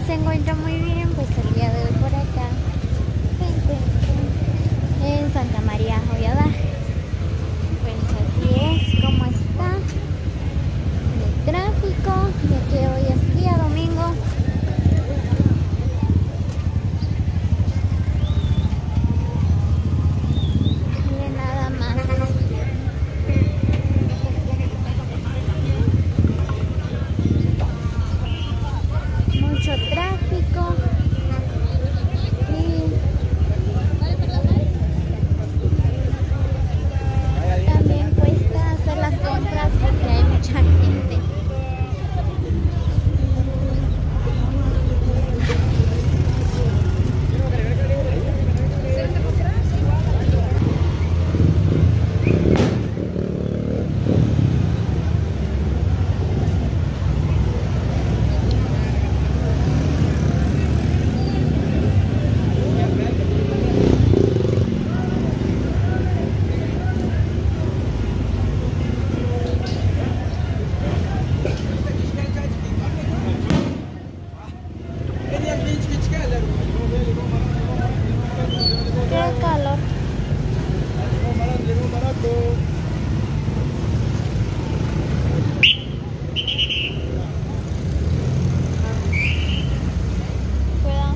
se encuentra muy bien, pues el día de hoy por acá me encuentro en Santa María Joyada. Pues así es como está el tráfico, ya que hoy es día domingo. Miren nada más. Mucho tráfico y también cuesta hacer las compras porque hay mucha gente. Qué calor. Cuidado.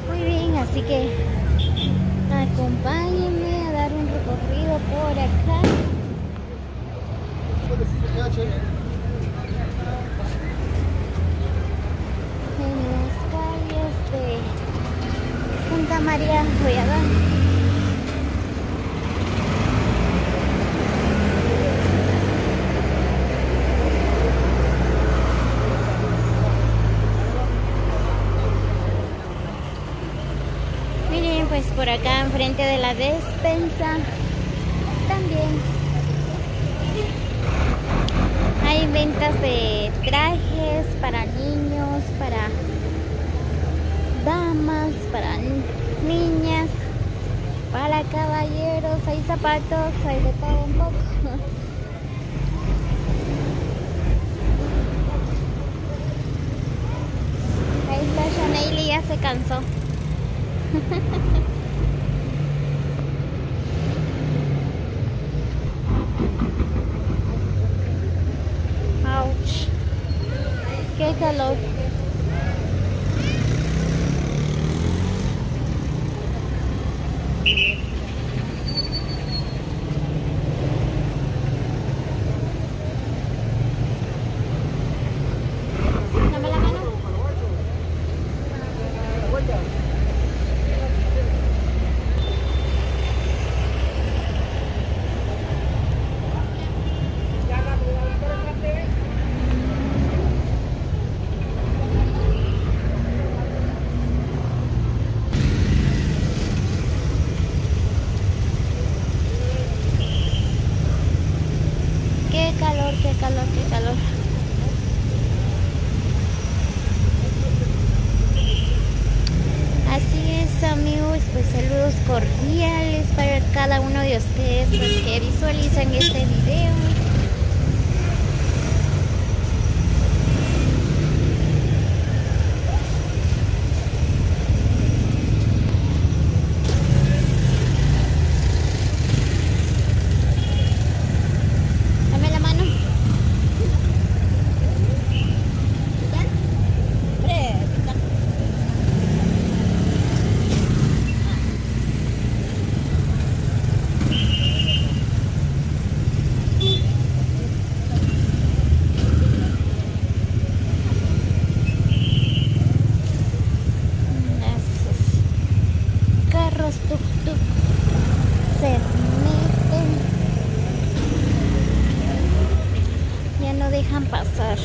Muy bien, así que acompáñenme a dar un recorrido por acá. En las calles de Santa María Joyada. Miren, pues por acá enfrente de la despensa también hay ventas de trajes para niños, para damas, para niñas, para caballeros, hay zapatos, hay de todo un poco. Ahí está Chanel, ya se cansó. Ouch. Qué calor. Dame la mano. Qué calor, qué calor, qué calor. Así es, amigos, pues saludos cordiales para cada uno de ustedes los que visualizan este video. Dame la mano. Tuk-tuk se meten, ya no dejan pasar.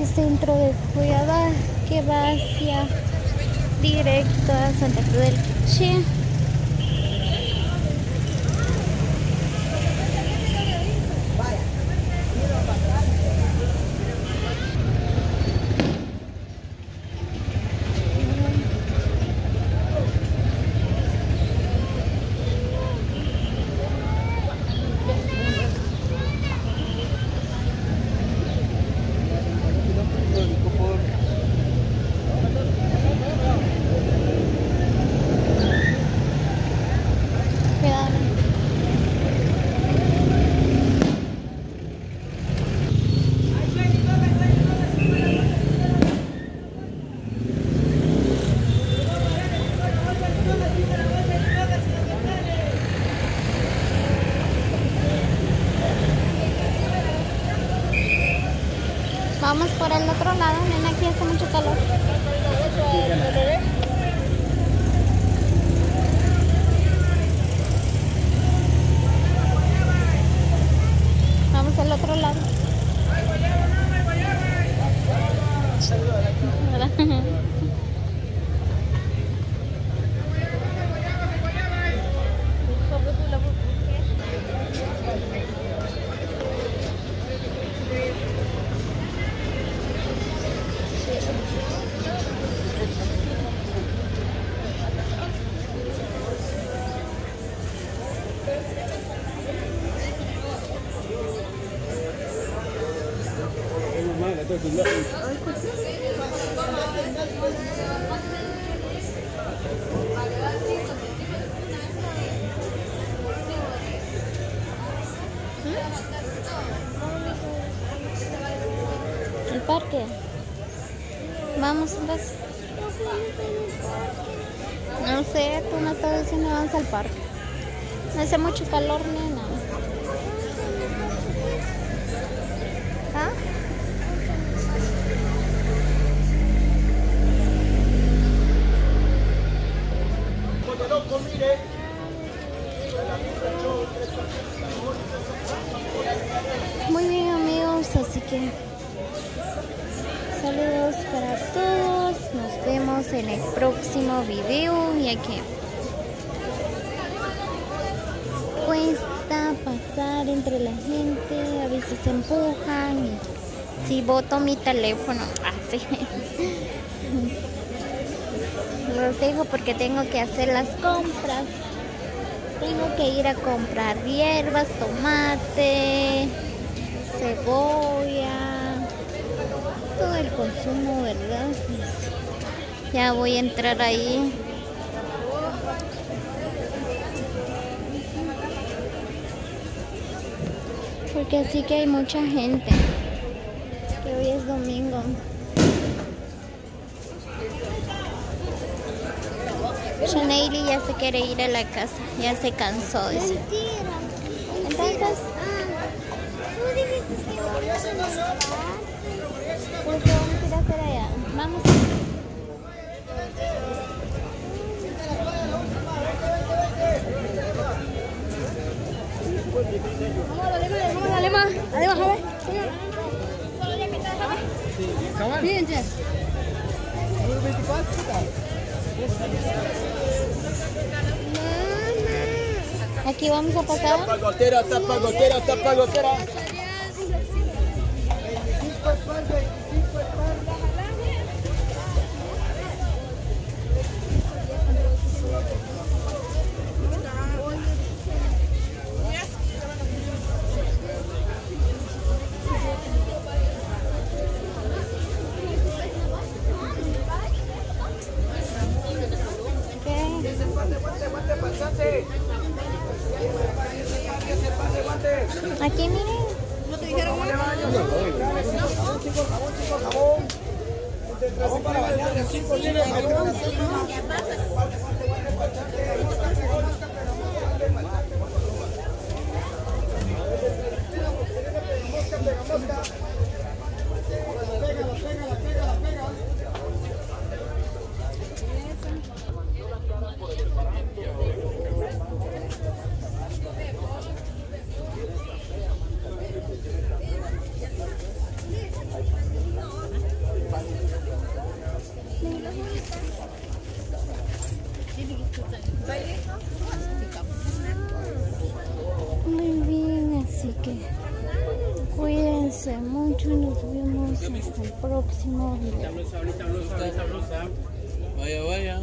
el centro de Cuyabá que va hacia directo a Santa Cruz del Quiché. Vamos por el otro lado, nena, aquí hace mucho calor. Vamos al otro lado. El parque. Vamos entonces. No sé, tú me estás diciendo vamos al parque. No hace mucho calor, nena. ¿Ah? Muy bien, amigos, así que saludos para todos. Nos vemos en el próximo video, ya que cuesta pasar entre la gente, a veces se empujan y si boto mi teléfono así. Los dejo porque tengo que hacer las compras. Tengo que ir a comprar hierbas, tomate, cebolla, todo el consumo, ¿verdad? Ya voy a entrar ahí. Porque así que hay mucha gente. Que hoy es domingo. Shaneili ya se quiere ir a la casa, ya se cansó. Dice. Entonces, tú dijiste que vamos a buscar. ¿por qué vamos a ir a hacer allá? Vamos. Vamos, dale más. Además, a ver. Bien, Jess. Aquí vamos a pasar. Tapa gotera, tapa gotera, tapa gotera. Aquí miren. ¿No te dijeron nada? Jabón para bañar, 5 libras. que cuídense mucho y nos vemos hasta el próximo video. Vaya, vaya.